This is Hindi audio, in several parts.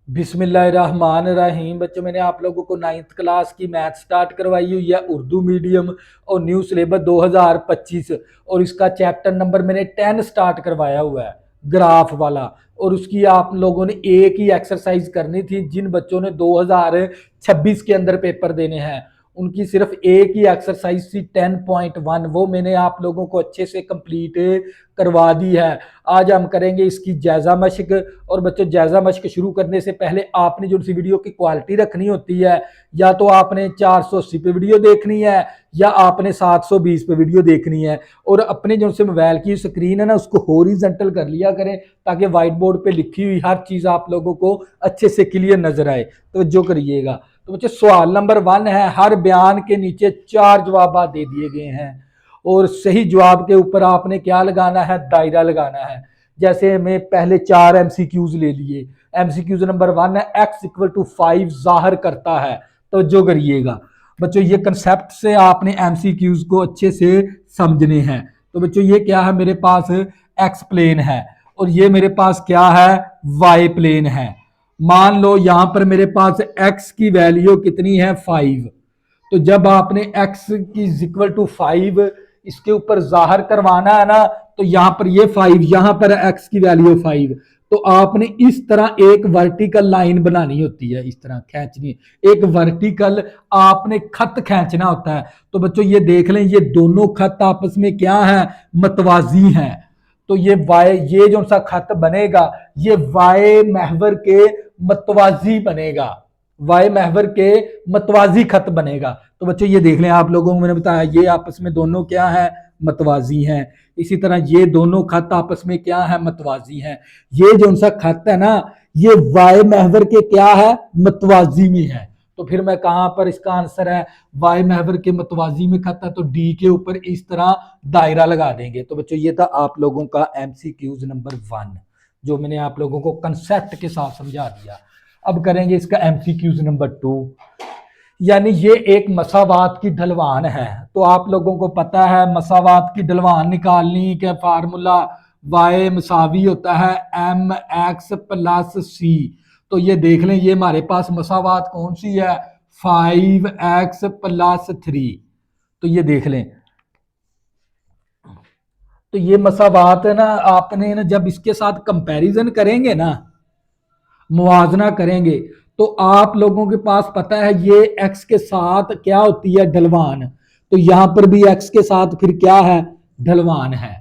बिस्मिल्लाहिर्रहमानिर्रहीम। बच्चों, मैंने आप लोगों को 9th क्लास की मैथ स्टार्ट करवाई हुई है, उर्दू मीडियम और न्यू सिलेबस 2025। और इसका चैप्टर नंबर मैंने 10 स्टार्ट करवाया हुआ है, ग्राफ वाला। और उसकी आप लोगों ने एक ही एक्सरसाइज करनी थी। जिन बच्चों ने 2026 के अंदर पेपर देने हैं उनकी सिर्फ एक ही एक्सरसाइज थी 10.1, वो मैंने आप लोगों को अच्छे से कंप्लीट करवा दी है। आज हम करेंगे इसकी जायजा मशक। और बच्चों, जायजा मशक शुरू करने से पहले आपने जो सी वीडियो की क्वालिटी रखनी होती है, या तो आपने 480 पे वीडियो देखनी है या आपने 720 पे वीडियो देखनी है। और अपने जो से मोबाइल की स्क्रीन है ना, उसको हॉरिजॉन्टल कर लिया करें ताकि व्हाइट बोर्ड पे लिखी हुई हर चीज आप लोगों को अच्छे से क्लियर नजर आए। तो जो करिएगा। तो बच्चे, सवाल नंबर 1 है, हर बयान के नीचे 4 जवाब दे दिए गए हैं और सही जवाब के ऊपर आपने क्या लगाना है, दायरा लगाना है। जैसे हमें पहले 4 एमसीक्यूज ले लिए। एमसीक्यूज नंबर 1 है, x=5 जाहिर करता है। तो जो करिएगा बच्चों, ये कंसेप्ट से आपने एमसीक्यूज को अच्छे से समझने हैं। तो बच्चों, ये क्या है, मेरे पास एक्स प्लेन है और ये मेरे पास क्या है, वाई प्लेन है। मान लो यहां पर मेरे पास x की वैल्यू कितनी है, 5। तो जब आपने x की इक्वल टू 5 इसके ऊपर जाहिर करवाना है ना, तो यहां पर ये 5, यहां पर x की वैल्यू 5। तो आपने इस तरह एक वर्टिकल लाइन बनानी होती है, इस तरह खींचनी, एक वर्टिकल आपने खत खींचना होता है। तो बच्चों, ये देख लें, ये दोनों खत आपस में क्या है, मतवाजी हैं। तो ये वाई, ये जो सा खत बनेगा ये वाई महवर के मतवाजी बनेगा, वाई महवर के मतवाजी खत बनेगा। तो बच्चों, ये देख लें, आप लोगों को मैंने बताया ये आपस में दोनों क्या है, मतवाजी हैं। इसी तरह ये दोनों खत आपस में क्या है, मतवाजी हैं। ये जो सा खत है ना, ये वाई महवर के क्या है, मतवाजी में है। तो फिर मैं कहां पर इसका आंसर है, वाई महवर के मतवाजी में खत है, तो डी के ऊपर इस तरह दायरा लगा देंगे। तो बच्चों, ये था आप लोगों का एमसीक्यूज नंबर 1, जो मैंने आप लोगों को कंसेप्ट के साथ समझा दिया। अब करेंगे इसका एमसीक्यूज नंबर 2। यानी ये एक मसावात की ढलवान है। तो आप लोगों को पता है मसावात की ढलवान निकालनी के फार्मूला y मसावी होता है mx + c। तो ये देख लें, ये हमारे पास मसावात कौन सी है, 5x + 3। तो ये देख लें, तो ये मसावात है ना, आपने ना जब इसके साथ कंपैरिजन करेंगे ना, मुआवजना करेंगे, तो आप लोगों के पास पता है ये x के साथ क्या होती है, ढलवान। तो यहां पर भी x के साथ फिर क्या है, ढलवान है।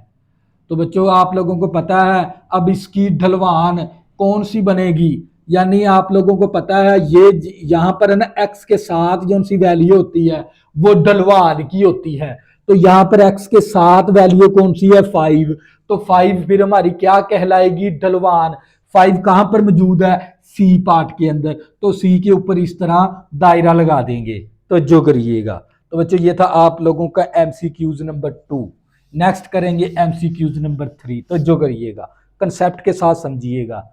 तो बच्चों, आप लोगों को पता है अब इसकी ढलवान कौन सी बनेगी। यानी आप लोगों को पता है ये यहां पर है ना, x के साथ जो सी वैल्यू होती है वो ढलवान की होती है। तो यहां पर x के साथ वैल्यू कौन सी है, 5। तो 5 फिर हमारी क्या कहलाएगी, ढलवान। 5 कहां पर मौजूद है, सी पार्ट के अंदर। तो सी के ऊपर इस तरह दायरा लगा देंगे। तो जो करिएगा। तो बच्चों, ये था आप लोगों का एमसीक्यूज नंबर 2। नेक्स्ट करेंगे एमसीक्यूज नंबर 3। तो जो करिएगा, कंसेप्ट के साथ समझिएगा।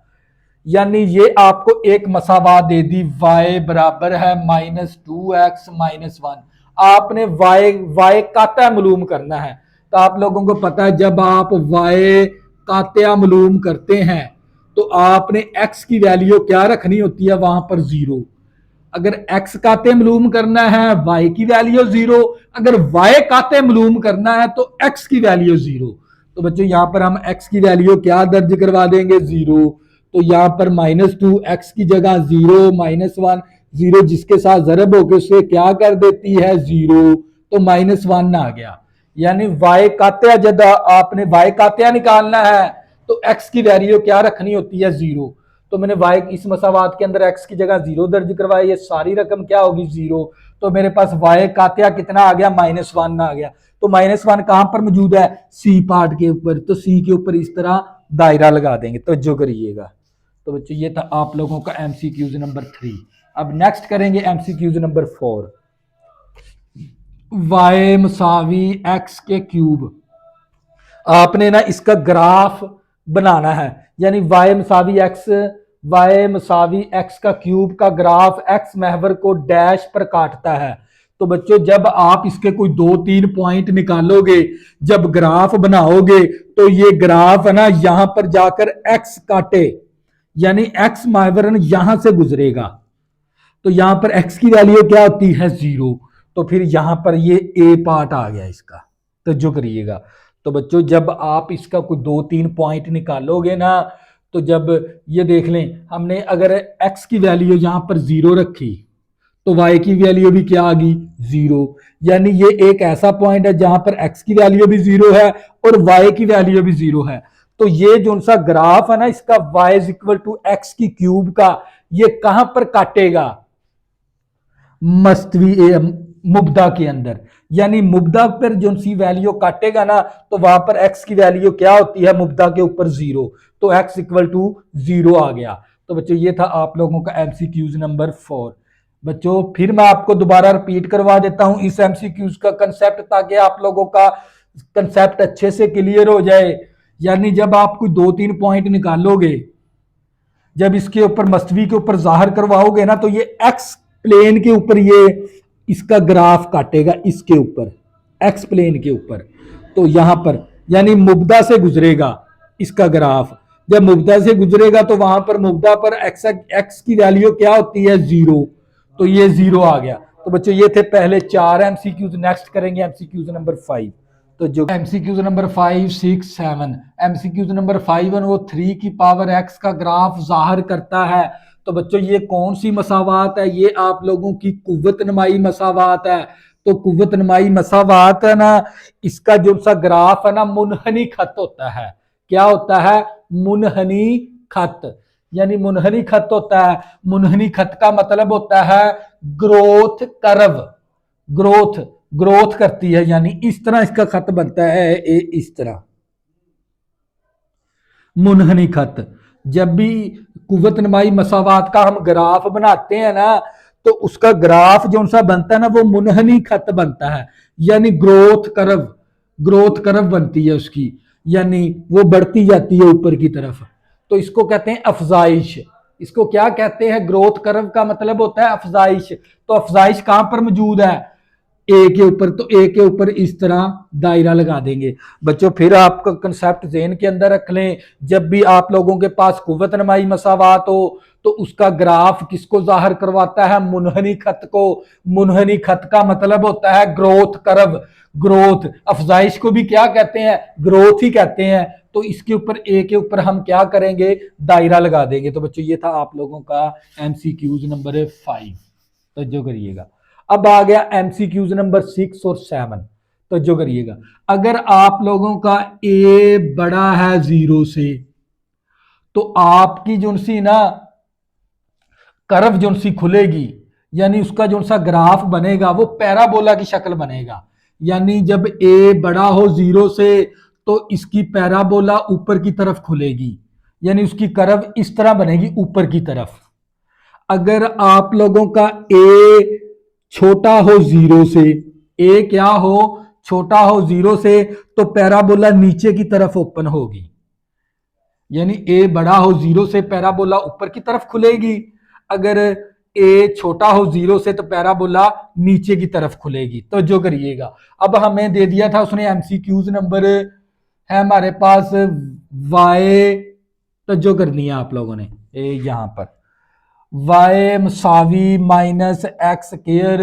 यानी ये आपको एक मसावात दे दी, y बराबर है -2x - 1। आपने y काता मालूम करना है। तो आप लोगों को पता है जब आप y कात्या मालूम करते हैं तो आपने x की वैल्यू क्या रखनी होती है, वहां पर 0। अगर x काते मालूम करना है y की वैल्यू 0, अगर y काते मालूम करना है तो x की वैल्यू 0। तो बच्चों, यहां पर हम x की वैल्यू क्या दर्ज करवा देंगे, 0। तो यहां पर -2x की जगह 0 -1, 0 जिसके साथ जरब होकर उसे क्या कर देती है, 0। तो -1 आ गया। यानी y कात्या, जब आपने y कात्या निकालना है तो x की वैल्यू क्या रखनी होती है, 0। तो मैंने y इस मसावात के अंदर x की जगह 0 दर्ज करवाई, ये सारी रकम क्या होगी, 0। तो मेरे पास y कात्या कितना आ गया, -1 आ गया। तो -1 कहां पर मौजूद है, सी पार्ट के ऊपर। तो सी के ऊपर इस तरह दायरा लगा देंगे। तो जो करिएगा। तो बच्चों, ये था आप लोगों का एमसीक्यूज नंबर 3। अब नेक्स्ट करेंगे एमसीक्यूज नंबर 4। y = x³ आपने ना इसका ग्राफ बनाना है। यानी y = x का ग्राफ x महवर को डैश पर काटता है। तो बच्चों, जब आप इसके कोई 2-3 पॉइंट निकालोगे, जब ग्राफ बनाओगे, तो ये ग्राफ है ना, यहां पर जाकर x काटे, यानी एक्स माइवरन यहां से गुजरेगा, तो यहां पर एक्स की वैल्यू क्या होती है 0, तो फिर यहां पर ये ए पार्ट आ गया इसका, तो जो करिएगा। तो बच्चों जब आप इसका कोई 2-3 पॉइंट निकालोगे ना, तो जब ये देख लें, हमने अगर एक्स की वैल्यू यहां पर 0 रखी तो y की वैल्यू भी क्या आ गई 0, यानी ये एक ऐसा पॉइंट है जहां पर x की वैल्यू भी 0 है और y की वैल्यू भी 0 है। तो ये जो सा ग्राफ है ना इसका y is equal to x की क्यूब का, ये कहां पर काटेगा, मस्तवी मुब्दा के अंदर, यानी मुब्दा पर जो सी वैल्यू काटेगा ना, तो वहां पर x की वैल्यू क्या होती है मुब्दा के ऊपर 0, तो x इक्वल टू 0 आ गया। तो बच्चों ये था आप लोगों का एमसीक्यूज नंबर 4। बच्चों फिर मैं आपको दोबारा रिपीट करवा देता हूं इस एमसीक्यूज का कंसेप्ट, ताकि आप लोगों का कंसेप्ट अच्छे से क्लियर हो जाए। यानी जब आप कोई 2-3 पॉइंट निकालोगे, जब इसके ऊपर मस्तवी के ऊपर जाहिर करवाओगे ना, तो ये एक्स प्लेन के ऊपर ये इसका ग्राफ काटेगा, इसके ऊपर एक्स प्लेन के ऊपर, तो यहां पर यानी मुब्दा से गुजरेगा इसका ग्राफ, जब मुब्दा से गुजरेगा तो वहां पर मुब्दा पर एक्स की वैल्यू क्या होती है 0, तो ये 0 आ गया। तो बच्चों ये थे पहले 4 एमसीक्यूज, नेक्स्ट करेंगे एमसीक्यूज नंबर 5। तो जो एमसीक्यूज नंबर 5, 6, 7, एमसीक्यूज नंबर 5 वो 3 की पावर x का ग्राफ जाहिर करता है। तो बच्चों ये कौन सी मसावात है, ये आप लोगों की कुव्वत नमाई मसावात है। तो कुव्वत नमाई मसावात है ना, इसका जो सा ग्राफ है ना मुनहनी खत होता है। क्या होता है, मुनहनी खत, यानी मुनहनी खत होता है। मुनहनी खत का मतलब होता है ग्रोथ कर्व, ग्रोथ ग्रोथ करती है, यानी इस तरह इसका खत बनता है, इस तरह मुनहनी खत। जब भी कुव्वत नमाई मसावात का हम ग्राफ बनाते हैं ना, तो उसका ग्राफ जो सा बनता है ना वो मुनहनी खत बनता है, यानी ग्रोथ कर्व, ग्रोथ कर्व बनती है उसकी, यानी वो बढ़ती जाती है ऊपर की तरफ। तो इसको कहते हैं अफजाइश। इसको क्या कहते हैं, ग्रोथ कर्व का मतलब होता है अफजाइश। तो अफजाइश कहां पर मौजूद है, ए के ऊपर, तो ए के ऊपर इस तरह दायरा लगा देंगे। बच्चों फिर आपका कंसेप्ट ज़हन के अंदर रख लें, जब भी आप लोगों के पास कुव्वत नमाई मसावात हो तो उसका ग्राफ किसको जाहिर करवाता है, मुनहनी खत को। मुनहनी खत का मतलब होता है ग्रोथ कर्व, ग्रोथ। अफजाइश को भी क्या कहते हैं, ग्रोथ ही कहते हैं। तो इसके ऊपर ए के ऊपर हम क्या करेंगे, दायरा लगा देंगे। तो बच्चों ये था आप लोगों का एमसीक्यूज नंबर 5, तो जो करिएगा। अब आ गया एमसीक्यूज नंबर 6 और 7, तो जो करिएगा। अगर आप लोगों का ए बड़ा है 0 से, तो आपकी जो सी ना कर्व जो सी खुलेगी, यानी उसका जो सा ग्राफ बनेगा वो पैराबोला की शक्ल बनेगा। यानी जब ए बड़ा हो 0 से तो इसकी पैराबोला ऊपर की तरफ खुलेगी, यानी उसकी कर्व इस तरह बनेगी ऊपर की तरफ। अगर आप लोगों का ए छोटा हो 0 से, ए क्या हो, छोटा हो 0 से, तो पैराबोला नीचे की तरफ ओपन होगी। यानी ए बड़ा हो 0 से, पैराबोला ऊपर की तरफ खुलेगी। अगर ए छोटा हो 0 से तो पैराबोला नीचे की तरफ खुलेगी। तो जो करिएगा, अब हमें दे दिया था उसने एमसीक्यूज नंबर है हमारे पास वाई, तो जो करनी है आप लोगों ने यहां पर y मसावी माइनस एक्स स्केयर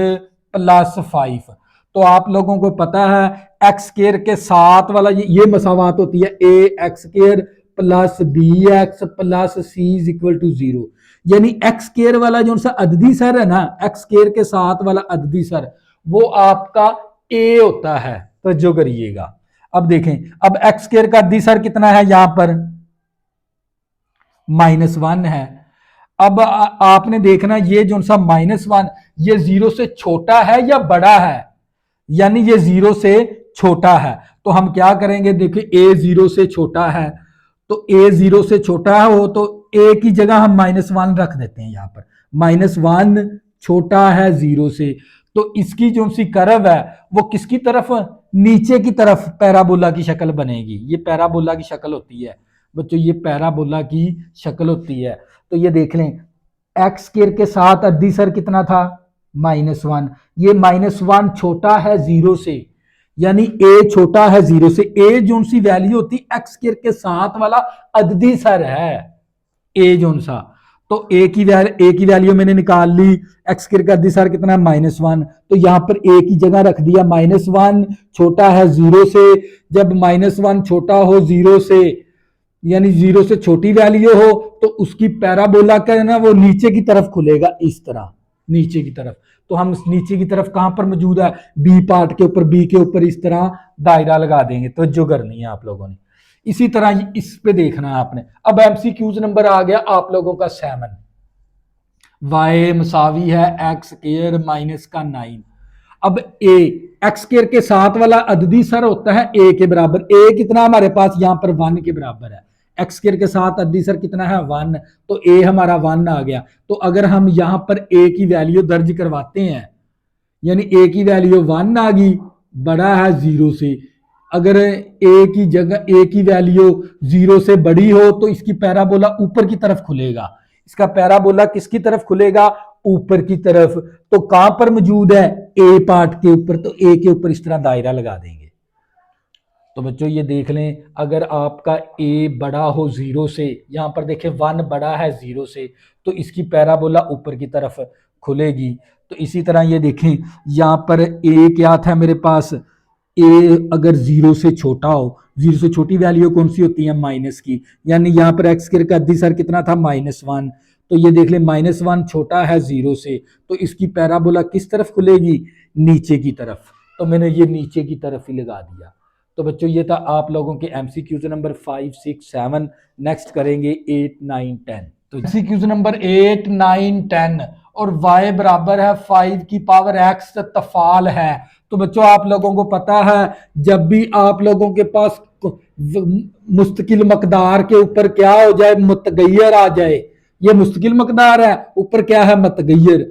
प्लस 5। तो आप लोगों को पता है एक्स स्केयर के साथ वाला ये मसावात होती है a x square plus b x plus c is equal to 0। यानी एक्स स्केयर वाला जो सा अददी सर है ना, एक्स स्केयर के साथ वाला अददी सर वो आपका ए होता है। तो जो करिएगा, अब देखें, अब एक्स स्केयर का अददी सर कितना है, यहां पर -1 है। अब आपने देखना ये जो सा -1 ये 0 से छोटा है या बड़ा है, यानी ये 0 से छोटा है। तो हम क्या करेंगे, देखिए ए 0 से छोटा है, तो ए 0 से छोटा हो तो ए की जगह हम -1 रख देते हैं। यहां पर -1 छोटा है 0 से, तो इसकी जो सी कर्व है वो किसकी तरफ, नीचे की तरफ पैराबोला की शक्ल बनेगी। ये पैराबोला की शक्ल होती है बच्चों, ये पैराबोला की शक्ल होती है। तो ये देख लें, एक्स स्क्वायर के साथ अद्दी सर कितना था, -1। ये -1 छोटा है 0 से, यानी ए छोटा है 0 से। ए जो सी वैल्यू होती एक्स स्क्वायर के साथ वाला अद्दी सर है, ए जोन सा, तो ए की वैल्यू मैंने निकाल ली, एक्स स्क्वायर का दिशा कितना है -1, तो यहां पर ए की जगह रख दिया -1, छोटा है 0 से। जब -1 छोटा हो 0 से, यानी 0 से छोटी वैल्यू हो, तो उसकी पैराबोला का है ना वो नीचे की तरफ खुलेगा, इस तरह नीचे की तरफ। तो हम नीचे की तरफ कहां पर मौजूद है, बी पार्ट के ऊपर, बी के ऊपर इस तरह दायरा लगा देंगे। तो जो करनी है आप लोगों ने इसी तरह इस पे देखना है आपने। अब एमसीक्यूज नंबर आ गया आप लोगों का 7, y मसावी है एक्स स्क्वायर माइनस का 9। अब a एक्स स्क्वायर के साथ वाला अददी सर होता है a के बराबर, a कितना हमारे पास यहां पर 1 के बराबर है, एक्स स्क्वायर के साथ अददी सर कितना है 1, तो a हमारा 1 आ गया। तो अगर हम यहां पर a की वैल्यू दर्ज करवाते हैं, यानी a की वैल्यू 1 आ गई, बड़ा है 0 से। अगर a की जगह a की वैल्यू 0 से बड़ी हो तो इसकी पैराबोला ऊपर की तरफ खुलेगा, इसका पैराबोला किसकी तरफ खुलेगा, ऊपर की तरफ। तो कहां पर मौजूद है, ए पार्ट के ऊपर, तो ए के ऊपर इस तरह दायरा लगा देंगे। तो बच्चों ये देख लें, अगर आपका ए बड़ा हो 0 से, यहां पर देखें 1 बड़ा है 0 से, तो इसकी पैराबोला ऊपर की तरफ खुलेगी। तो इसी तरह ये देखें, यहां पर ए क्या था मेरे पास, ए अगर 0 से छोटा हो, 0 से छोटी वैल्यू कौन सी होती है, माइनस की, यानी यहां पर एक्स स्क्वायर का अद्दी कितना था -1। तो ये देख ले -1 छोटा है 0 से, तो इसकी पैराबोला किस तरफ खुलेगी, नीचे की तरफ। तो मैंने ये नीचे की तरफ ही लगा दिया। तो बच्चों ये था आप लोगों के एमसीक्यूज नंबर 5, 6, 7। नेक्स्ट करेंगे 8, 9, 10। तो एमसीक्यूज नंबर 8, 9, 10 और y बराबर है 5 की पावर x तफाल है। तो बच्चों आप लोगों को पता है, जब भी आप लोगों के पास मुस्तकिल मकदार के ऊपर क्या हो जाए, मुतगैर आ जाए, ये मुस्तकिल मकदार है, ऊपर क्या है, मुतगैर,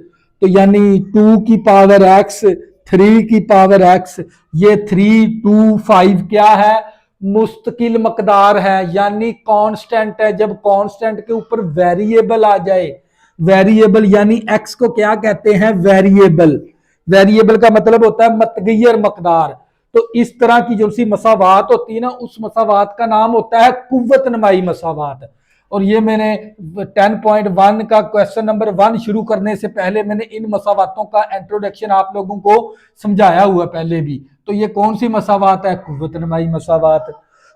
तो यानी 2 की पावर x, 3 की पावर x, ये 3, 2, 5 क्या है, मुस्तकिल मकदार है, यानी कांस्टेंट है। जब कांस्टेंट के ऊपर वेरिएबल आ जाए, वेरिएबल यानी x को क्या कहते हैं, वेरिएबल। वेरिएबल का मतलब होता है मतगैर मकदार। तो इस तरह की जो सी मसावात होती है ना, उस मसावात का नाम होता है कुव्वत नमाई मसावात। और ये मैंने 10.1 का क्वेश्चन नंबर 1 शुरू करने से पहले मैंने इन मसावातों का इंट्रोडक्शन आप लोगों को समझाया हुआ पहले भी। तो ये कौन सी मसावात है, कुव्वत नमाई मसावात।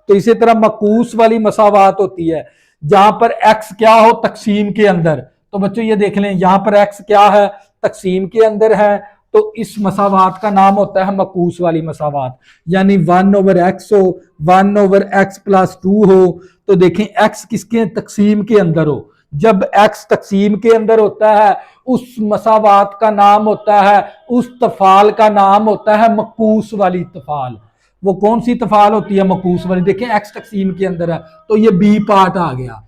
तो इसी तरह मकूस वाली मसावात होती है, जहां पर x क्या हो, तकसीम के अंदर। तो बच्चों ये देख लें, यहां पर x क्या है, तकसीम के अंदर है, तो इस मसावात का नाम होता है मकूस वाली मसावात। यानी 1/x हो, 1/x + 2 हो, तो देखें x किसके तकसीम के अंदर हो। जब x तकसीम के अंदर होता है, उस मसावात का नाम होता है, उस तफाल का नाम होता है मकूस वाली तफाल। वो कौन सी तफाल होती है, मकूस वाली। देखें x तकसीम के अंदर है, तो ये बी पार्ट आ गया।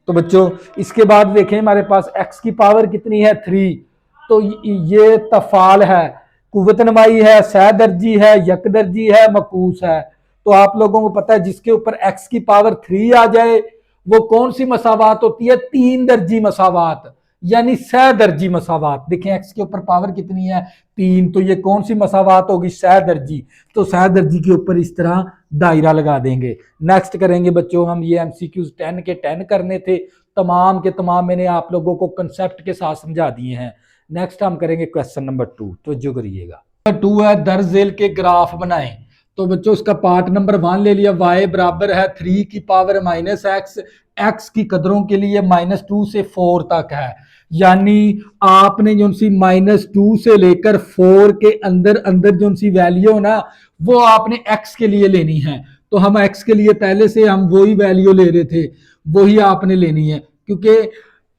तो बच्चों इसके बाद देखें हमारे पास x की पावर कितनी है, 3, तो ये तफाल है, कुव्वत नमाई है, सह दर्जी है, यक दर्जी है, मकूस है। तो आप लोगों को पता है जिसके ऊपर x की पावर 3 आ जाए वो कौन सी मसावात होती है, 3 दर्जी मसावात, यानी सह दर्जी मसावात। देखें x के ऊपर पावर कितनी है, 3, तो ये कौन सी मसावात होगी, सह दर्जी। तो सह दर्जी के ऊपर इस तरह दायरा लगा देंगे। नेक्स्ट करेंगे बच्चों हम, ये MCQs 10 के 10 करने थे, तमाम के तमाम मैंने आप लोगों को कंसेप्ट के साथ समझा दिए हैं। नेक्स्ट हम करेंगे क्वेश्चन नंबर 2, तो जो करिएगा। 2 है, दर झेल के ग्राफ बनाएं। तो बच्चों इसका पार्ट नंबर 1 ले लिया, y बराबर है 3 की पावर -x, x की कदरों के लिए -2 से 4 तक है। यानी आपने जो सी -2 से लेकर 4 के अंदर अंदर जो सी वैल्यू ना, वो आपने x के लिए लेनी है। तो हम x के लिए पहले से हम वही वैल्यू ले रहे थे, वही आपने लेनी है, क्योंकि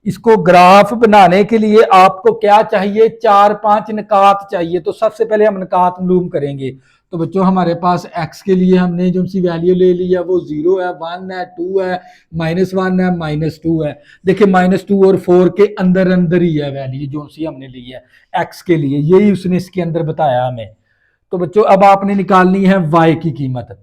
इसको ग्राफ बनाने के लिए आपको क्या चाहिए, 4-5 निकात चाहिए। तो सबसे पहले हम निकात मालूम करेंगे। तो बच्चों हमारे पास x के लिए हमने जो सी वैल्यू ले ली है वो 0 है, 1 है, 2 है, -1 है, -2 है। देखिए -2 और 4 के अंदर अंदर ही है वैल्यू जो सी हमने ली है x के लिए, यही उसने इसके अंदर बताया हमें। तो बच्चों अब आपने निकालनी है y की कीमत।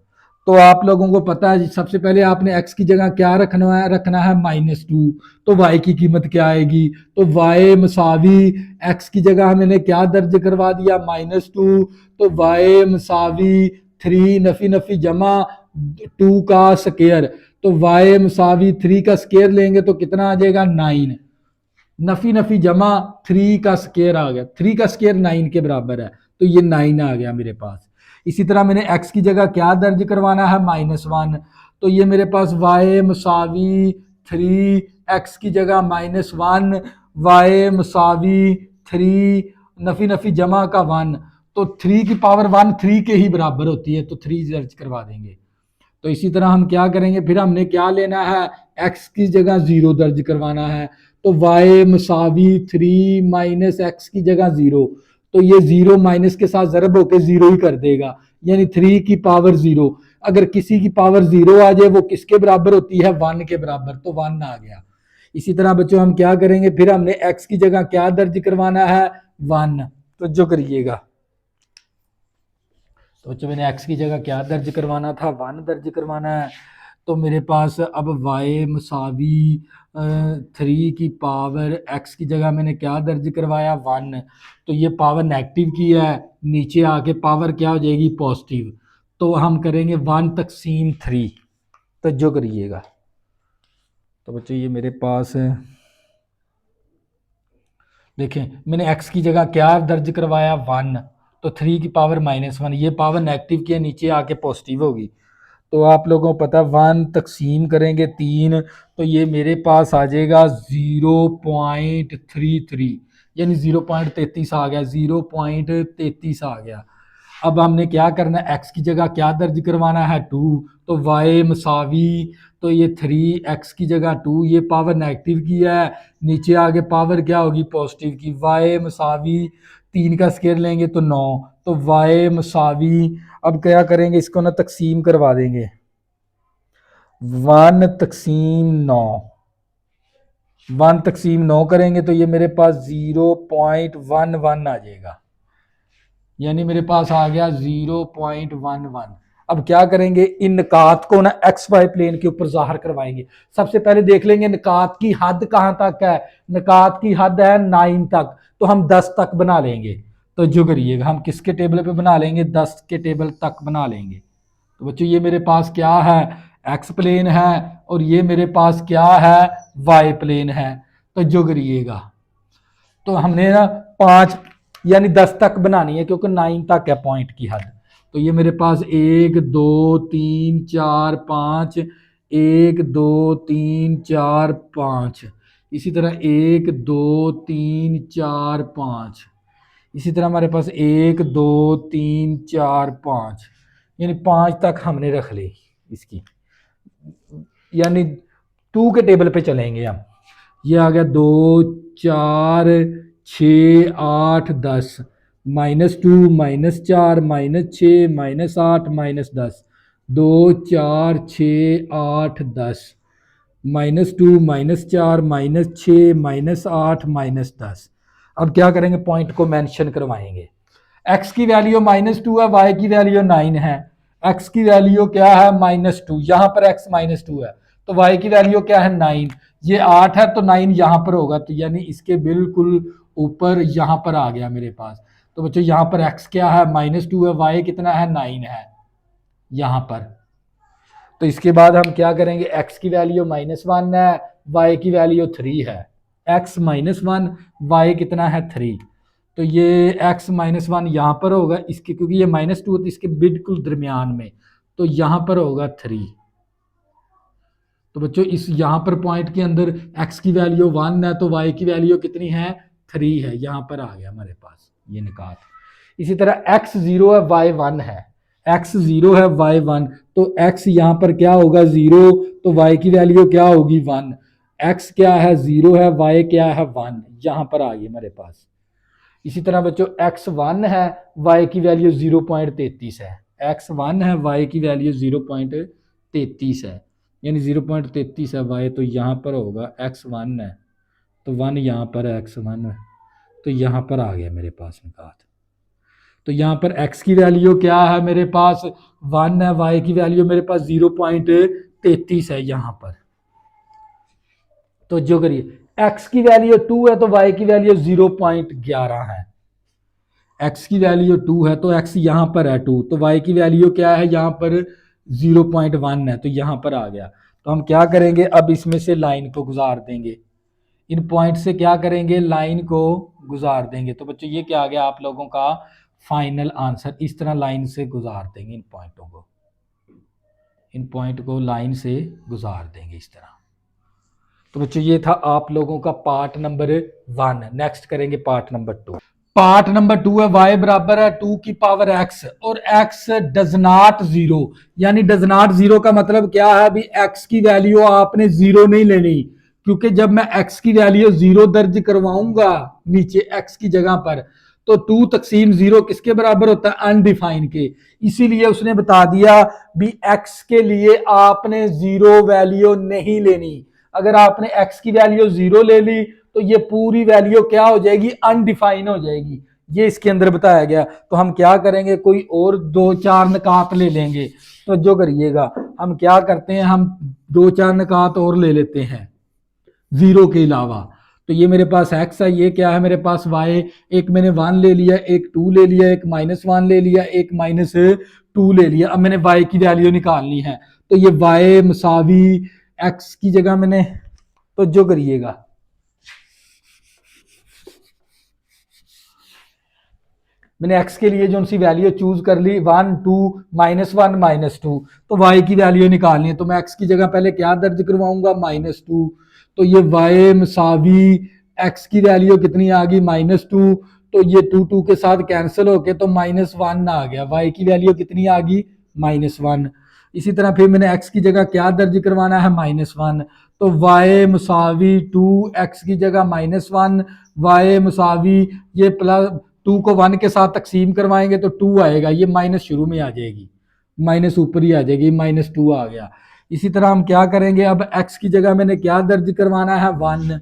तो आप लोगों को पता है सबसे पहले आपने x की जगह क्या रखना है -2। तो y की कीमत क्या आएगी, तो y मसावी x की जगह मैंने क्या दर्ज करवा दिया, -2, तो y मसावी 3 नफी नफी जमा 2 का स्क्वायर। तो y मुसावी 3 का स्केयर लेंगे तो कितना आ जाएगा 9। नफी नफी जमा 3 का स्केयर आ गया, 3 का स्केयर 9 के बराबर है, तो ये 9 आ गया मेरे पास। इसी तरह मैंने x की जगह क्या दर्ज करवाना है -1, तो ये मेरे पास y मुसावी 3, x की जगह -1, y मुसावी 3, नफी नफी जमा का 1, तो 3 की पावर 1 3 के ही बराबर होती है, तो 3 दर्ज करवा देंगे। तो इसी तरह हम क्या करेंगे, फिर हमने क्या लेना है, x की जगह 0 दर्ज करवाना है, तो y मुसावी 3 माइनस एक्स की जगह 0, तो ये 0 माइनस के साथ ज़रब होकर 0 ही कर देगा, यानी 3 की पावर 0। अगर किसी की पावर 0 आ जाए वो किसके बराबर होती है, 1 के बराबर, तो 1 आ गया। इसी तरह बच्चों हम क्या करेंगे, फिर हमने x की जगह क्या दर्ज करवाना है, 1, तो जो करिएगा। तो बच्चों मैंने x की जगह क्या दर्ज करवाना था, 1 दर्ज करवाना है। तो मेरे पास अब y मुसावी 3 की पावर x की जगह मैंने क्या दर्ज करवाया, 1, तो ये पावर नेगेटिव की है, नीचे आके पावर क्या हो जाएगी, पॉजिटिव, तो हम करेंगे 1/3, तो जो करिएगा। तो बच्चों ये मेरे पास देखें मैंने x की जगह क्या दर्ज करवाया, 1, तो 3 की पावर -1, ये पावर नेगेटिव की है, नीचे आके पॉजिटिव होगी, तो आप लोगों को पता 1 तकसीम करेंगे 3, तो ये मेरे पास आ जाएगा 0.33, यानी 0.33 आ गया, 0.33 आ गया। अब हमने क्या करना है, x की जगह क्या दर्ज करवाना है, 2, तो y मुसावी, तो ये 3x की जगह 2, ये पावर नेगेटिव की है, नीचे आगे पावर क्या होगी, पॉजिटिव की, y मुसावी 3 का स्केयर लेंगे तो 9, तो y मुसावी, अब क्या करेंगे, इसको ना तकसीम करवा देंगे, 1/9, 1/9 करेंगे तो ये मेरे पास 0.11 आ जाएगा, यानी मेरे पास आ गया 0.11। अब क्या करेंगे, इन निकात को ना एक्स वाई प्लेन के ऊपर जाहिर करवाएंगे। सबसे पहले देख लेंगे निकात की हद कहां तक है, निकात की हद है 9 तक, तो हम 10 तक बना लेंगे, तो जो करिएगा हम किसके टेबल पे बना लेंगे, 10 के टेबल तक बना लेंगे। तो बच्चों ये मेरे पास क्या है, एक्स प्लेन है, और ये मेरे पास क्या है, वाई प्लेन है, तो जो करिएगा। तो हमने ना 5 यानी 10 तक बनानी है, क्योंकि 9 तक है पॉइंट की हद। तो ये मेरे पास 1 2 3 4 5, 1 2 3 4 5, इसी तरह 1 2 3 4 5, इसी तरह हमारे पास 1 2 3 4 5, यानी 5 तक हमने रख ली इसकी, यानी 2 के टेबल पे चलेंगे हम। ये आ गया 2 4 6 8 10, -2 -4 -6 -8 -10, 2 4 6 8 10, -2 -4 -6 -8 -10। अब क्या करेंगे, पॉइंट को मेंशन करवाएंगे। x की वैल्यू -2 है, y की वैल्यू 9 है, x की वैल्यू क्या है, -2, यहाँ पर x -2 है, तो y की वैल्यू क्या है, 9, ये 8 है, तो 9 यहाँ पर होगा, तो यानी इसके बिल्कुल ऊपर यहाँ पर आ गया मेरे पास। तो बच्चों यहाँ पर x क्या है, -2 है, y कितना है, 9 है यहाँ पर। तो इसके बाद हम क्या करेंगे, x की वैल्यू -1 है, y की वैल्यू 3 है, x -1, y कितना है, 3, तो ये x -1 यहाँ पर होगा इसके, क्योंकि ये -2 है तो इसके बिल्कुल दरमियान में, तो यहाँ पर होगा 3। तो बच्चों इस यहाँ पर पॉइंट के अंदर x की वैल्यू 1 है, तो y की वैल्यू कितनी है, 3 है, यहाँ पर आ गया हमारे पास ये निकात। इसी तरह x 0 है, y 1 है, x 0 है, y 1, तो x यहाँ पर क्या होगा, 0, तो y की वैल्यू क्या होगी, 1, x क्या है, 0 है, y क्या है, 1, यहाँ पर आ गई हमारे पास। इसी तरह बच्चों x 1 है, y की वैल्यू 0.33 है, x 1 है, y की वैल्यू 0.33 है, यानी 0.33 है y, तो यहाँ पर होगा x 1 है, तो 1 यहाँ पर है, x 1 है, तो यहाँ पर आ गया मेरे पास निकात। तो यहाँ पर x की वैल्यू क्या है, मेरे पास 1 है, y की वैल्यू मेरे पास 0.33 है यहाँ पर। तो जो करिए, x की वैल्यू 2 है, तो y की वैल्यू 0.11 है, x की वैल्यू 2 है, तो x यहाँ पर है 2, तो y की वैल्यू क्या है, यहाँ पर 0.1 है, तो यहाँ पर आ गया। तो हम क्या करेंगे, अब इसमें से लाइन को गुजार देंगे, इन पॉइंट से क्या करेंगे, लाइन को गुजार देंगे। तो बच्चों ये क्या आ गया आप लोगों का फाइनल आंसर। इस तरह लाइन से गुजार देंगे इन पॉइंटों को, इन पॉइंट को लाइन से गुजार देंगे इस तरह। तो बच्चों ये था आप लोगों का पार्ट नंबर 1। नेक्स्ट करेंगे पार्ट नंबर 2। पार्ट नंबर 2 है y बराबर है 2 की पावर x और x डज नॉट जीरो, यानी डज नॉट जीरो का मतलब क्या है, अभी x की वैल्यू आपने जीरो नहीं लेनी, क्योंकि जब मैं x की वैल्यू जीरो दर्ज करवाऊंगा नीचे x की जगह पर, तो 2 तकसीम जीरो किसके बराबर होता है, अनडिफाइन के। इसीलिए उसने बता दिया भी x के लिए आपने जीरो वैल्यू नहीं लेनी। अगर आपने x की वैल्यू जीरो ले ली तो ये पूरी वैल्यू क्या हो जाएगी, अनडिफाइन हो जाएगी। ये इसके अंदर बताया गया। तो हम क्या करेंगे, कोई और 2-4 निकात ले लेंगे। तो जो करिएगा, हम क्या करते हैं, हम 2-4 निकात और ले लेते हैं जीरो के अलावा। तो ये मेरे पास x है, ये क्या है मेरे पास y, एक मैंने 1 ले लिया, एक 2 ले लिया, एक -1 ले लिया, एक -2 ले लिया। अब मैंने y की वैल्यू निकालनी है, तो ये y मसावी x की जगह मैंने, तो जो करिएगा मैंने x के लिए जो सी वैल्यू चूज कर ली 1 2 -1 -2, तो y की वैल्यू निकालनी है। तो मैं x की जगह पहले क्या दर्ज करवाऊंगा, -2। तो ये y मसावी x की वैल्यू कितनी आ गई, -2। तो ये 2 2 के साथ कैंसिल होके तो -1 आ गया, y की वैल्यू कितनी आ गई, -1। इसी तरह फिर मैंने x की जगह क्या दर्ज करवाना है, -1। तो y मसावी 2, x की जगह -1, y मसावी ये प्लस 2 को 1 के साथ तकसीम करवाएंगे तो 2 आएगा, ये माइनस शुरू में आ जाएगी, माइनस ऊपर ही आ जाएगी, -2 आ गया। इसी तरह हम क्या करेंगे, अब x की जगह मैंने क्या दर्ज करवाना है, 1।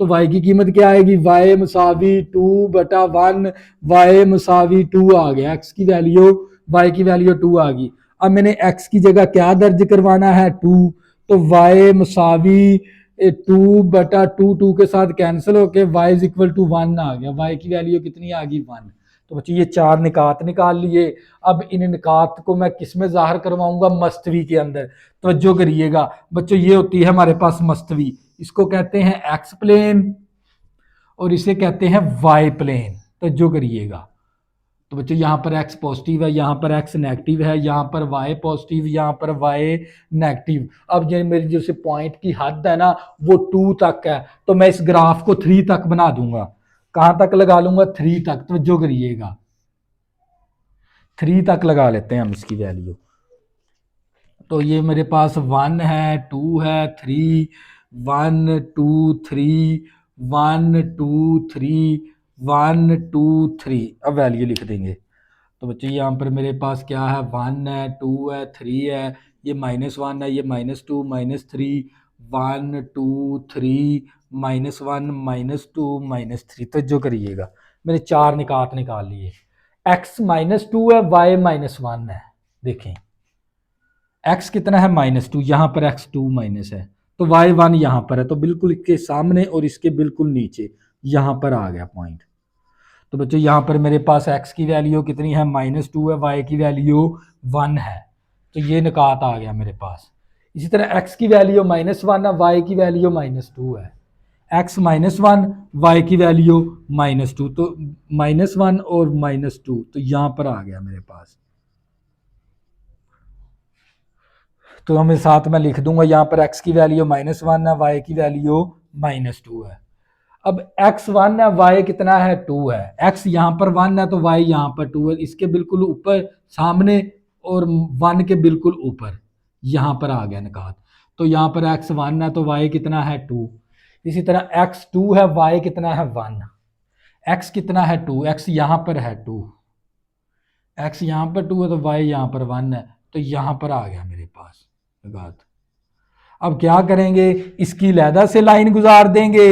तो y की कीमत क्या आएगी, y मसावी 2/1, y मसावी 2 आ गया, x की वैल्यू, y की वैल्यू 2 आ गई। अब मैंने x की जगह क्या दर्ज करवाना है, 2। तो y मसावी 2/2, 2 के साथ कैंसिल होके y इज इक्वल टू 1 आ गया, y की वैल्यू कितनी आ गई, 1। तो बच्चों ये 4 निकात निकाल लिए। अब इन निकात को मैं किस में जाहिर करवाऊंगा, मस्तवी के अंदर। तवज्जो करिएगा बच्चों, ये होती है हमारे पास मस्तवी, इसको कहते हैं एक्स प्लेन और इसे कहते हैं वाई प्लेन। तवज्जो करिएगा। तो बच्चों यहाँ पर x पॉजिटिव है, यहाँ पर x नेगेटिव है, यहाँ पर y पॉजिटिव, यहाँ पर y नेगेटिव। अब ये मेरी जो से पॉइंट की हद है ना वो 2 तक है, तो मैं इस ग्राफ को 3 तक बना दूंगा। कहां तक लगा लूंगा, 3 तक। तो जो करिएगा 3 तक लगा लेते हैं हम इसकी वैल्यू। तो ये मेरे पास 1 है, 2 है, 3, 1 2 3, 1 2 3, 1 2 3। अब वैल्यू लिख देंगे। तो बच्चों यहाँ पर मेरे पास क्या है, 1 है, 2 है, 3 है, ये -1 है, ये -2 -3, 1 2 3, -1 -2 -3। तो जो करिएगा मैंने 4 निकात निकाल लिए। x -2 है, y -1 है। देखें x कितना है, -2, यहाँ पर x2 माइनस है, तो y1 यहाँ पर है, तो बिल्कुल इसके सामने और इसके बिल्कुल नीचे यहाँ पर आ गया पॉइंट। तो बच्चों यहाँ पर मेरे पास x की वैल्यू कितनी है, -2 है, y की वैल्यू 1 है। तो ये निकात आ गया मेरे पास। इसी तरह x की वैल्यू -1 है, y की वैल्यू -2 है। x -1, y की वैल्यू -2, तो -1 और -2, तो यहाँ पर आ गया मेरे पास। तो हमें साथ में लिख दूंगा, यहाँ पर x की वैल्यू -1 है, y की वैल्यू -2 है। अब x1 है, y कितना है, 2 है। x यहाँ पर 1 है तो y यहाँ पर 2 है, इसके बिल्कुल ऊपर सामने और 1 के बिल्कुल ऊपर यहाँ पर आ गया निकात। तो यहाँ पर x1 है तो y कितना है, 2। इसी तरह x2 है, y कितना है, 1। x कितना है, 2, x यहाँ पर है 2, x यहाँ पर 2 है तो y यहाँ पर 1 है, तो यहाँ पर आ गया मेरे पास निकात। अब क्या करेंगे, इसकी लैदा से लाइन गुजार देंगे,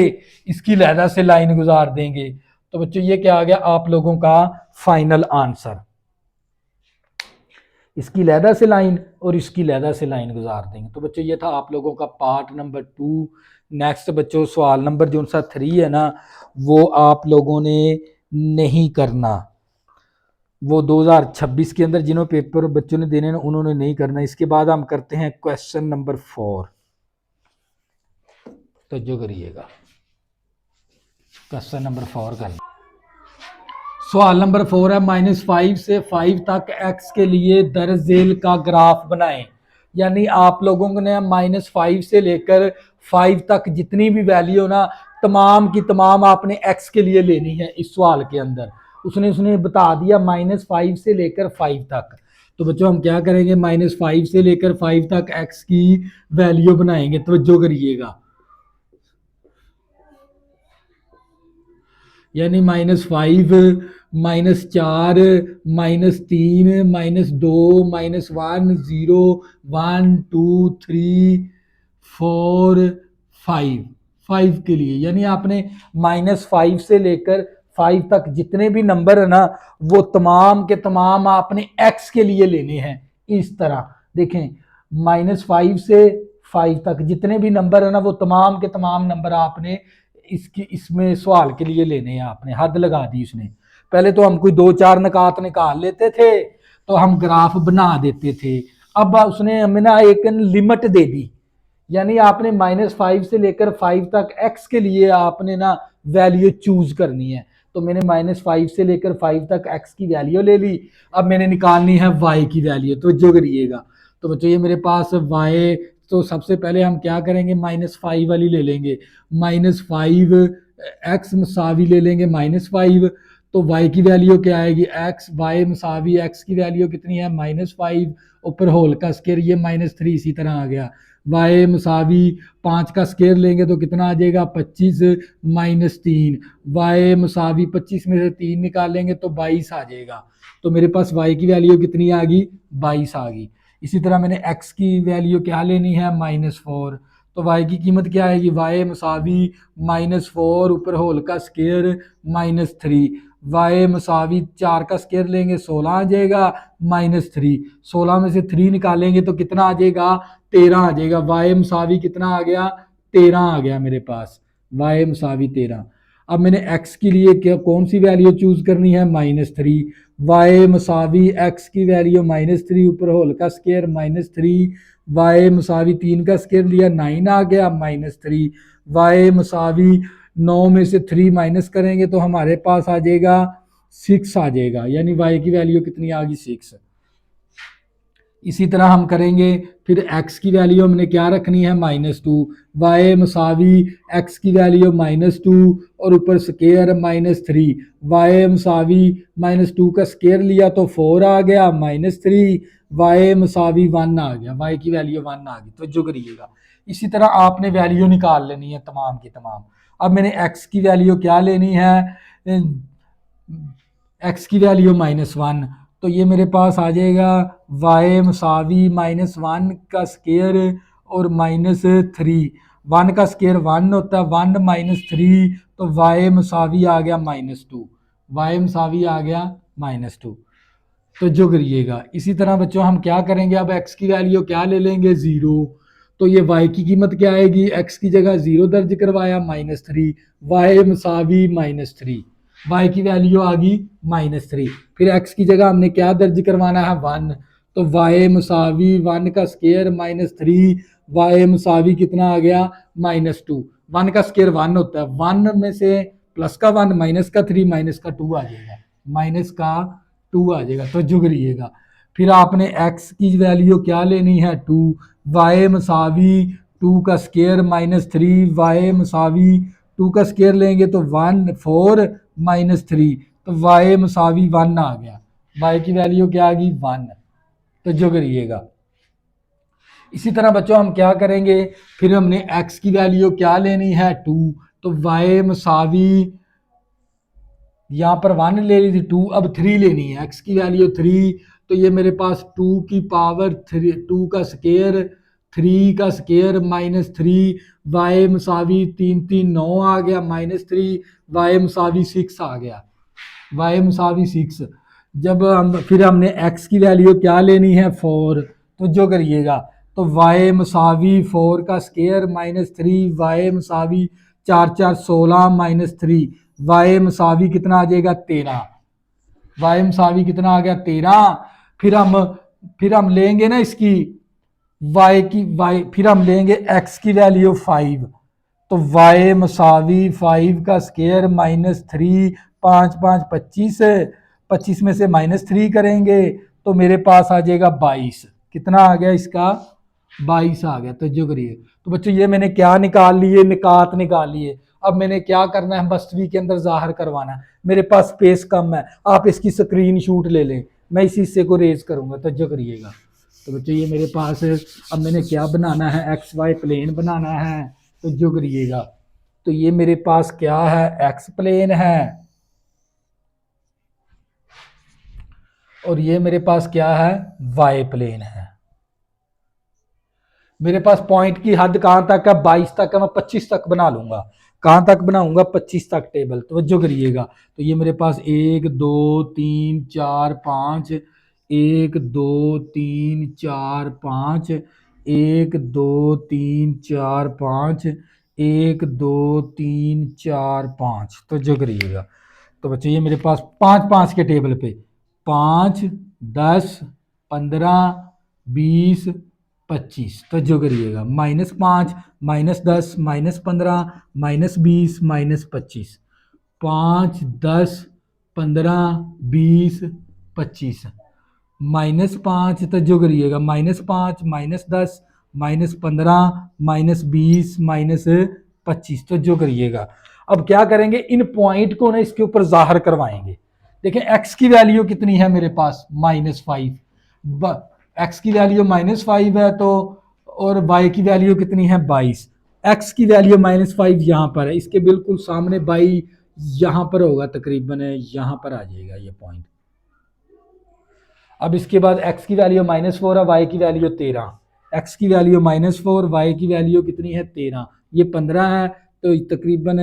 इसकी लैदा से लाइन गुजार देंगे। तो बच्चों ये क्या आ गया आप लोगों का फाइनल आंसर। इसकी लैदा से लाइन और इसकी लैदा से लाइन गुजार देंगे। तो बच्चों ये था आप लोगों का पार्ट नंबर 2। नेक्स्ट बच्चों सवाल नंबर जो सा 3 है ना वो आप लोगों ने नहीं करना, वो 2026 के अंदर जिन्होंने पेपर बच्चों ने देने उन्होंने नहीं करना। इसके बाद हम करते हैं क्वेश्चन नंबर 4। तो जो करिएगा क्वेश्चन नंबर 4 का सवाल नंबर 4 है -5 से 5 तक x के लिए दर्ज झेल का ग्राफ बनाएं। यानी आप लोगों ने -5 से लेकर 5 तक जितनी भी वैल्यू ना तमाम की तमाम आपने x के लिए लेनी है। इस सवाल के अंदर उसने बता दिया -5 से लेकर 5 तक। तो बच्चों हम क्या करेंगे, -5 से लेकर 5 तक x की वैल्यू बनाएंगे। तवज्जो करिएगा, यानी -5, -4, -3, -2, -1, 0, 1, 2, 3, 4, 5 के लिए। यानी आपने -5 से लेकर 5 तक जितने भी नंबर है ना वो तमाम के तमाम आपने x के लिए लेने हैं। इस तरह देखें, -5 से 5 तक जितने भी नंबर है ना वो तमाम के तमाम नंबर आपने इसमें सवाल के लिए लेने हैं। आपने हद लगा दी उसने। पहले तो हम कोई 2-4 निकात निकाल लेते थे तो हम ग्राफ बना देते थे। अब उसने हमें ना एक लिमिट दे दी, यानी आपने -5 से लेकर 5 तक x के लिए आपने ना वैल्यू चूज करनी है। तो मैंने -5 से लेकर 5 तक x की वैल्यू ले ली। अब मैंने निकालनी है y की वैल्यू। तो जो करिएगा, तो बच्चों ये मेरे पास y, तो सबसे पहले हम क्या करेंगे, -5 वाली ले लेंगे। -5 x मसावी ले लेंगे -5। तो y की वैल्यू क्या आएगी, x, y मसावी x की वैल्यू कितनी है -5, ऊपर होल का स्केयर ये -3 इसी तरह आ गया। y मसावी 5 का स्केयर लेंगे तो कितना आ जाएगा 25 -3, y मसावी 25 में से 3 निकालेंगे तो 22 आ जाएगा। तो मेरे पास y की वैल्यू कितनी आ गई, 22 आ गई। इसी तरह मैंने x की वैल्यू क्या लेनी है, -4। तो y की कीमत क्या आएगी, y मसावी -4 ऊपर होल का स्केयर -3, y मसावी 4 का स्केयर लेंगे 16 आ जाएगा -3, 16 में से 3 निकालेंगे तो कितना आ जाएगा 13 आ जाएगा। y मसावी कितना आ गया, 13 आ गया मेरे पास, y मसावी 13। अब मैंने x के लिए क्या कौन सी वैल्यू चूज करनी है, -3, y मसावी x की वैल्यू -3 ऊपर होल का स्केयर -3, y मसावी 3 का स्केयर लिया 9 आ गया -3, y मसावी 9 में से 3 माइनस करेंगे तो हमारे पास आ जाएगा 6 आ जाएगा। यानी y की वैल्यू कितनी आ गई, 6। इसी तरह हम करेंगे, फिर x की वैल्यू हमने क्या रखनी है, -2, y मसावी x की वैल्यू -2 और ऊपर स्केयर -3, y मसावी -2 का स्केयर लिया तो 4 आ गया -3, y मसावी 1 आ गया, y की वैल्यू 1 आ गई। तो जो करिएगा इसी तरह आपने वैल्यू निकाल लेनी है तमाम की तमाम। अब मैंने x की वैल्यू क्या लेनी है, x की वैल्यू -1। तो ये मेरे पास आ जाएगा y मसावी -1 का स्केयर और -3, 1 का स्केयर 1 होता है, 1 -3 तो y मसावी आ गया -2, y मसावी आ गया -2। तो जो करिएगा इसी तरह बच्चों हम क्या करेंगे, अब x की वैल्यू क्या ले लेंगे, 0। तो ये y की कीमत क्या आएगी, x की जगह 0 दर्ज करवाया -3, y मसावी -3, y की वैल्यू आ गई -3। फिर x की जगह हमने क्या दर्ज करवाना है, 1। तो y मसावी 1 का स्केयर -3, y मसावी कितना आ गया -2, 1 का स्केयर 1 होता है, 1 में से प्लस का 1 माइनस का 3 माइनस का 2 आ जाएगा, माइनस का 2 आ जाएगा। तो जो करिएगा फिर आपने x की वैल्यू क्या लेनी है, 2, y मसावी 2 का स्केयर -3, y मसावी 2 का स्केयर लेंगे तो 1, 4 -3 तो y मसावी 1 आ गया, y की वैल्यू क्या आ गई 1। तो जो करिएगा इसी तरह बच्चों हम क्या करेंगे, फिर हमने x की वैल्यू क्या लेनी है, 2। तो y मसावी यहाँ पर 1 ले ली थी, 2 अब 3 लेनी है, x की वैल्यू 3। तो ये मेरे पास 2 की पावर 3, 2 का स्केयर 3 का स्केयर -3, y मसावी 3 3 9 आ गया -3, y मसावी 6 आ गया, y मसावी 6। जब हम फिर हमने x की वैल्यू क्या लेनी है, 4। तो जो करिएगा तो y मसावी 4 का स्केयर -3, y मसावी 4 4 16 -3, y मसावी कितना आ जाएगा 13, y मसावी कितना आ गया 13। फिर हम लेंगे ना इसकी y की y फिर हम लेंगे x की वैल्यू 5। तो y मसावी 5 का स्केयर -3, 5 5 25 है, 25 में से -3 करेंगे तो मेरे पास आ जाएगा 22। कितना आ गया इसका? 22 आ गया। तो जो करिए, तो बच्चों ये मैंने क्या निकाल लिए? निकात निकाल लिए। अब मैंने क्या करना है? बस्तवी के अंदर जाहिर करवाना है। मेरे पास स्पेस कम है, आप इसकी स्क्रीन शूट ले लें, मैं इस हिस्से को रेज करूंगा। तो जो करिएगा, तो बच्चों ये मेरे पास अब मैंने क्या बनाना है? एक्स वाई प्लेन बनाना है। तो जो करिएगा, तो ये मेरे पास क्या है? एक्स प्लेन है, और ये मेरे पास क्या है? वाई प्लेन है। मेरे पास पॉइंट की हद कहां तक है? 22 तक है। मैं 25 तक बना लूंगा। कहां तक बनाऊंगा? 25 तक टेबल। तवज्जो करिएगा, तो ये मेरे पास 1 2 3 4 5, 1 2 3 4 5, 1 2 3 4 5, 1 2 3 4 5। तो जो करिएगा, तो बच्चे ये मेरे पास 5 5 के टेबल पे 5 10 15 20 25। तो जो करिएगा, -5 -10 -15 -20 -25, 5 10 15 20 25 -5। तो जो करिएगा, -5 -10 -15 -20 -25। तो जो करिएगा, अब क्या करेंगे? इन पॉइंट को ना इसके ऊपर जाहिर करवाएंगे। देखें एक्स की वैल्यू कितनी है मेरे पास? -5। एक्स की वैल्यू -5 है, तो और वाई की वैल्यू कितनी है? 22। एक्स की वैल्यू -5 यहाँ पर है, इसके बिल्कुल सामने बाई यहाँ पर होगा, तकरीबन यहाँ पर आ जाएगा ये पॉइंट। अब इसके बाद x की वैल्यू -4 है, y की वैल्यू 13। x की वैल्यू -4, y की वैल्यू कितनी है? 13। ये 15 है, तो तकरीबन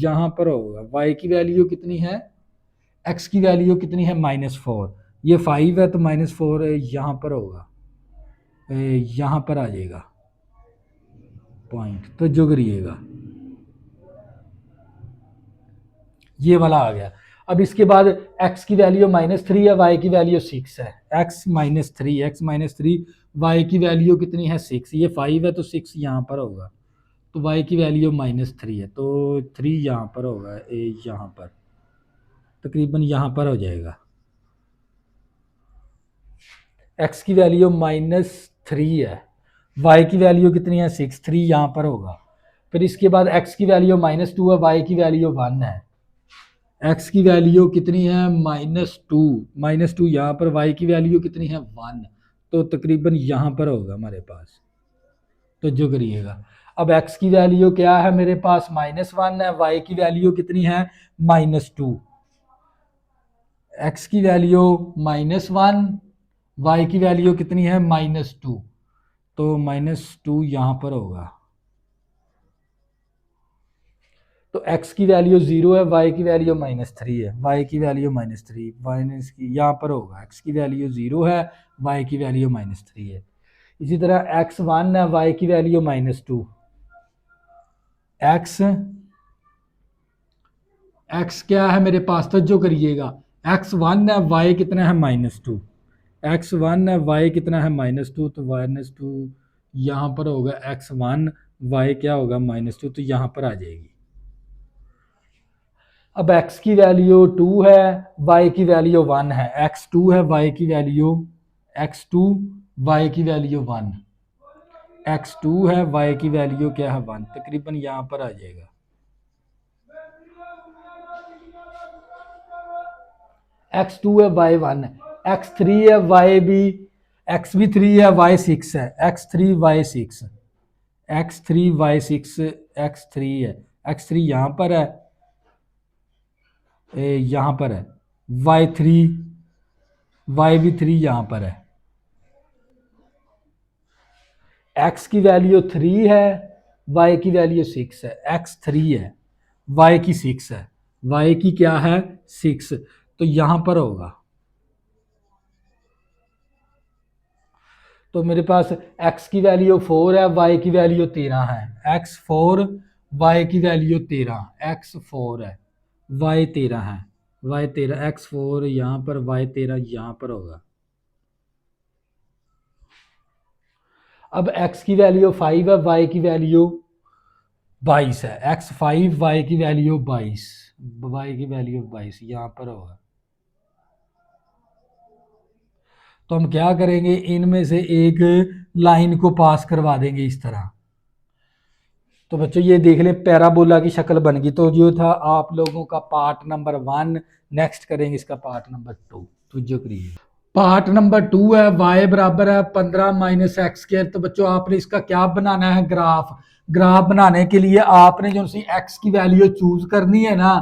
यहाँ पर होगा। y की वैल्यू कितनी है? x की वैल्यू कितनी है? -4। ये 5 है, तो -4 यहाँ पर होगा, यहाँ पर आ जाएगा पॉइंट। तो जो करिएगा, ये वाला आ गया। अब इसके बाद x की वैल्यू -3 है, y की वैल्यू 6 है। x -3 y की वैल्यू कितनी है? 6। ये 5 है, तो 6 यहाँ पर होगा। तो y की वैल्यू -3 है, तो 3 यहाँ पर होगा, यहाँ पर तकरीबन यहाँ पर हो जाएगा। x की वैल्यू -3 है, y की वैल्यू कितनी है? 6। 3 यहाँ पर होगा। फिर इसके बाद x की वैल्यू -2 है, y की वैल्यू 1 है। x की वैल्यू कितनी है? -2 यहाँ पर। y की वैल्यू कितनी है? 1। तो तकरीबन यहाँ पर होगा हमारे पास। तो जो करिएगा, अब x की वैल्यू क्या है मेरे पास? -1 है। y की वैल्यू कितनी है? -2। x की वैल्यू -1, y की वैल्यू कितनी है? -2। तो -2 यहाँ पर होगा। तो x की वैल्यू 0 है, y की वैल्यू -3 है। y की वैल्यू -3 माइनस की यहाँ पर होगा। x की वैल्यू 0 है, y की वैल्यू -3 है। इसी तरह x 1 है, y की वैल्यू -2। x क्या है मेरे पास? तो जो करिएगा, x 1 है, y कितना है? -2। x 1 है, y कितना है? -2। तो -2 यहाँ पर होगा। x 1 y क्या होगा? -2। तो यहाँ पर आ जाएगी। अब x की वैल्यू 2 है, y की वैल्यू 1 है। x 2 है, y की वैल्यू x2, y की वैल्यू 1। x2 है, y की वैल्यू क्या है? 1। तकरीबन यहाँ पर आ जाएगा। x2 है, y 1 है। x3 है, y भी x भी 3 है, y 6 है। x3 y 6, x3 y 6 x3 है। x3 यहाँ पर है, यहाँ पर है। y3 y भी 3 यहाँ पर है। x की वैल्यू 3 है, y की वैल्यू 6 है। x 3 है, y की 6 है। y की क्या है? 6। तो यहाँ पर होगा। तो मेरे पास x की वैल्यू 4 है, y की वैल्यू 13 है। x 4, y की वैल्यू 13। x 4 है, y 13 है। y 13, x 4 यहाँ पर, y 13 यहाँ पर होगा। अब x की वैल्यू 5 है, y की वैल्यू 22 है, x5 y की वैल्यू 22, y की वैल्यू 22 यहाँ पर होगा। तो हम क्या करेंगे, इनमें से एक लाइन को पास करवा देंगे इस तरह। तो बच्चों ये देख लें पैराबोला की शक्ल बन गई। तो जो था आप लोगों का पार्ट नंबर 1, नेक्स्ट करेंगे इसका पार्ट नंबर 2। तो जो करिए पार्ट नंबर 2 है, y बराबर है 15 माइनस एक्स स्क्र। तो बच्चों आपने इसका क्या बनाना है, ग्राफ। ग्राफ बनाने के लिए आपने जो सी एक्स की वैल्यू चूज करनी है ना,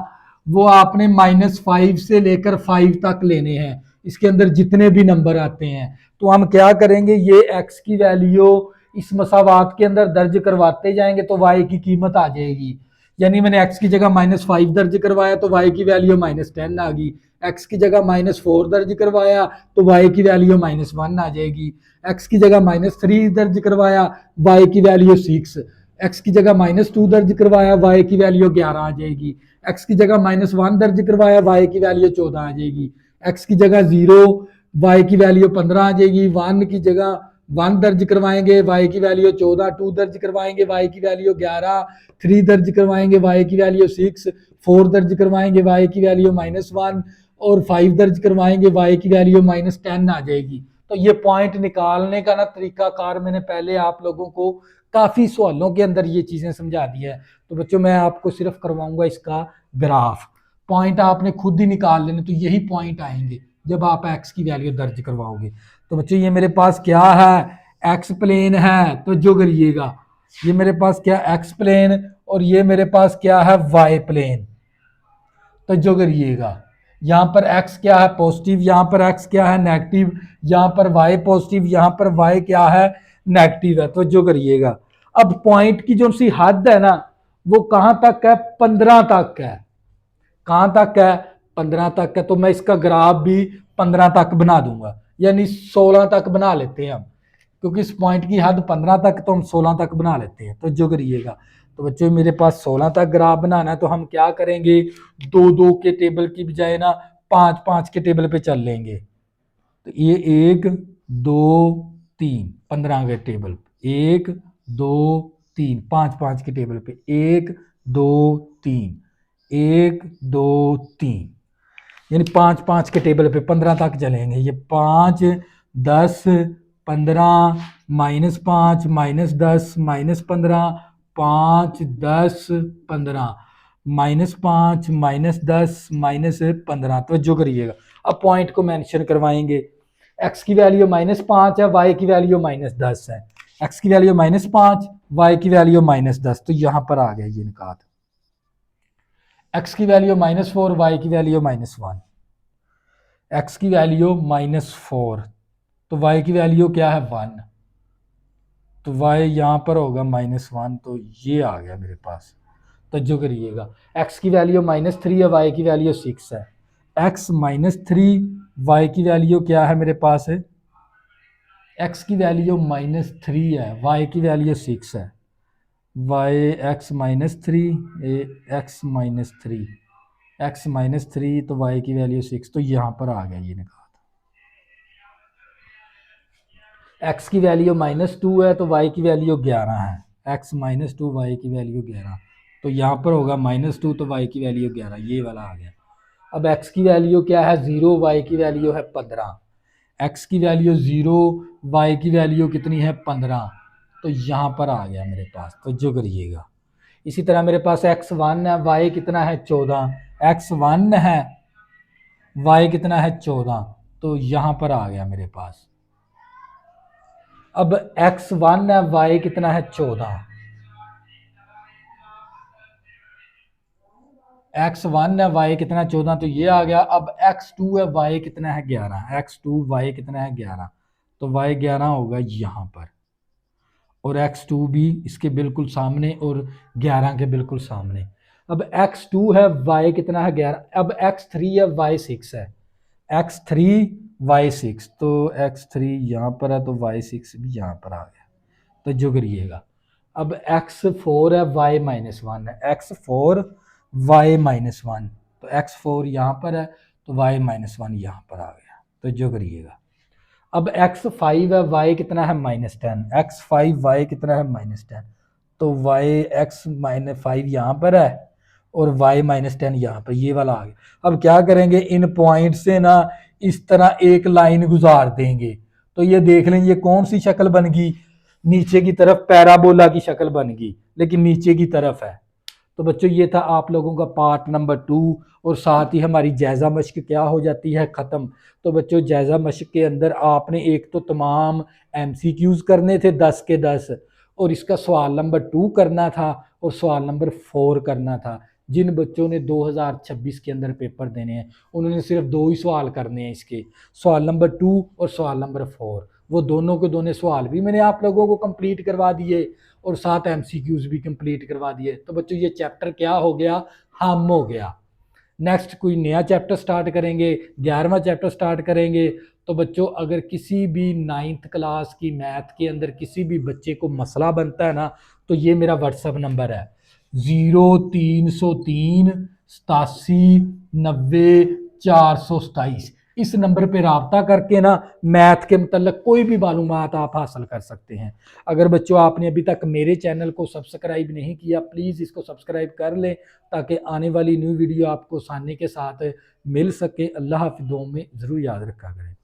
वो आपने -5 से लेकर 5 तक लेने हैं, इसके अंदर जितने भी नंबर आते हैं। तो हम क्या करेंगे, ये एक्स की वैल्यू इस मसावात के अंदर दर्ज करवाते जाएंगे तो y की कीमत आ जाएगी। यानी मैंने x की जगह -5 दर्ज करवाया तो y की वैल्यू -10 आ गई। x की जगह -4 दर्ज करवाया तो y की वैल्यू -1 आ जाएगी। x की जगह -3 दर्ज करवाया, y की वैल्यू 6। x की जगह -2 दर्ज करवाया, y की वैल्यू 11 आ जाएगी। x की जगह -1 दर्ज करवाया, y की वैल्यू 14 आ जाएगी। x की जगह 0, y की वैल्यू 15 आ जाएगी। 1 की जगह 1 दर्ज करवाएंगे, y की वैल्यू 14, 2 दर्ज करवाएंगे, y की वैल्यू 11, 3 दर्ज करवाएंगे, y की वैल्यू 6, 4 दर्ज करवाएंगे, y की वैल्यू -1 और 5 दर्ज करवाएंगे, y की वैल्यू -10 आ जाएगी। तो ये पॉइंट निकालने का ना तरीकाकार मैंने पहले आप लोगों को काफी सवालों के अंदर ये चीजें समझा दी है। तो बच्चों मैं आपको सिर्फ करवाऊंगा इसका ग्राफ। पॉइंट आपने खुद ही निकाल लेने, तो यही पॉइंट आएंगे जब आप एक्स की वैल्यू दर्ज करवाओगे। तो बच्चों ये मेरे पास क्या है, एक्स प्लेन है। तो जो करिएगा, ये मेरे पास क्या एक्स प्लेन और ये मेरे पास क्या है वाई प्लेन। तो जो करिएगा, यहाँ पर x क्या है पॉजिटिव, यहाँ पर x क्या है नेगेटिव, यहाँ पर y पॉजिटिव, यहाँ पर y क्या है नेगेटिव है। तो जो करिएगा, अब पॉइंट की जो सी हद है ना, वो कहां तक है, 15 तक है। कहां तक है, 15 तक है। तो मैं इसका ग्राफ भी 15 तक बना दूंगा, यानी 16 तक बना लेते हैं हम, क्योंकि इस पॉइंट की हद 15 तक, तो हम 16 तक बना लेते हैं। तो जो करिएगा, तो बच्चों मेरे पास 16 तक ग्राफ बनाना है, तो हम क्या करेंगे, 2-2 के टेबल की बजाय ना 5-5 के टेबल पे चल लेंगे। तो ये 1 2 3 15 के टेबल, 1 2 3 5-5 के टेबल पे, 1 2 3 1 2 3, यानी 5-5 के टेबल पे 15 तक चलेंगे। ये 5 10 15 -5 -10 -15 5 10 15 -5 -10 -15। तो जो करिएगा, अब पॉइंट को मेंशन करवाएंगे। x की वैल्यू -5 है, y की वैल्यू -10 है। x की वैल्यू -5, y की वैल्यू -10। तो यहां पर आ गया ये निकात। x की वैल्यू -4, y की वैल्यू -1, x की वैल्यू -4, तो y की वैल्यू क्या है 1, तो y यहाँ पर होगा -1। तो ये आ गया मेरे पास। तो जो करिएगा, x की वैल्यू -3 है, y की वैल्यू 6 है। x -3, y की वैल्यू क्या है मेरे पास है, x की वैल्यू -3 है, y की वैल्यू 6 है। y x -3 x -3 x -3, तो y की वैल्यू 6। तो यहाँ पर आ गया ये निकाल। x की वैल्यू -2 है, तो y की वैल्यू 11 है। x -2, y की वैल्यू 11, तो यहाँ पर होगा -2, तो y की वैल्यू 11, ये वाला आ गया। अब x की वैल्यू क्या है 0, y की वैल्यू है 15। x की वैल्यू 0, y की वैल्यू कितनी है 15, तो यहाँ पर आ गया मेरे पास। तो जो करिएगा, इसी तरह मेरे पास x1 है, y कितना है 14, x1 है, y कितना है 14, तो यहाँ पर आ गया मेरे पास। अब x1 है, y कितना है 14, x1 है, y कितना है 14, तो ये आ गया। अब x2 है, y कितना है 11, x2 y कितना है 11, तो y 11 होगा यहाँ पर, और x2 भी इसके बिल्कुल सामने और 11 के बिल्कुल सामने। अब x2 है, y कितना है 11, अब x3 है, y 6 है, x3 y 6, तो x3 यहाँ पर है, तो y 6 भी यहाँ पर आ गया। तो जो करिएगा, अब x4 है, y -1 है, x4 y -1, तो x4 यहाँ पर है, तो y -1 यहाँ पर आ गया। तो जो करिएगा, अब x5 है, y कितना है -10, x5 y कितना है -10, तो y(x-5) यहाँ पर है और y-10 यहाँ पर, ये वाला आ गया। अब क्या करेंगे, इन पॉइंट से ना इस तरह एक लाइन गुजार देंगे, तो ये देख लें ये कौन सी शक्ल बन गई, नीचे की तरफ पैराबोला की शक्ल बन गई, लेकिन नीचे की तरफ है। तो बच्चों ये था आप लोगों का पार्ट नंबर 2, और साथ ही हमारी जायज़ा मश्क क्या हो जाती है, ख़त्म। तो बच्चों जायज़ा मश्क के अंदर आपने एक तो तमाम MCQs करने थे 10 के 10, और इसका सवाल नंबर 2 करना था और सवाल नंबर 4 करना था। जिन बच्चों ने 2026 के अंदर पेपर देने हैं उन्होंने सिर्फ 2 ही सवाल करने हैं इसके, सवाल नंबर 2 और सवाल नंबर 4। वो दोनों के दोनों सवाल भी मैंने आप लोगों को कंप्लीट करवा दिए और साथ MCQs भी कंप्लीट करवा दिए। तो बच्चों ये चैप्टर क्या हो गया, हम हो गया। नेक्स्ट कोई नया चैप्टर स्टार्ट करेंगे, 11वां चैप्टर स्टार्ट करेंगे। तो बच्चों अगर किसी भी 9th क्लास की मैथ के अंदर किसी भी बच्चे को मसला बनता है ना, तो ये मेरा व्हाट्सएप नंबर है 0303 87 90 427। इस नंबर पे रब्ता करके ना मैथ के मतलब कोई भी मालूमात आप हासिल कर सकते हैं। अगर बच्चों आपने अभी तक मेरे चैनल को सब्सक्राइब नहीं किया, प्लीज़ इसको सब्सक्राइब कर लें ताकि आने वाली न्यू वीडियो आपको आसानी के साथ मिल सके। अल्लाह हाफ़िज़, दुआ में ज़रूर याद रखा करें।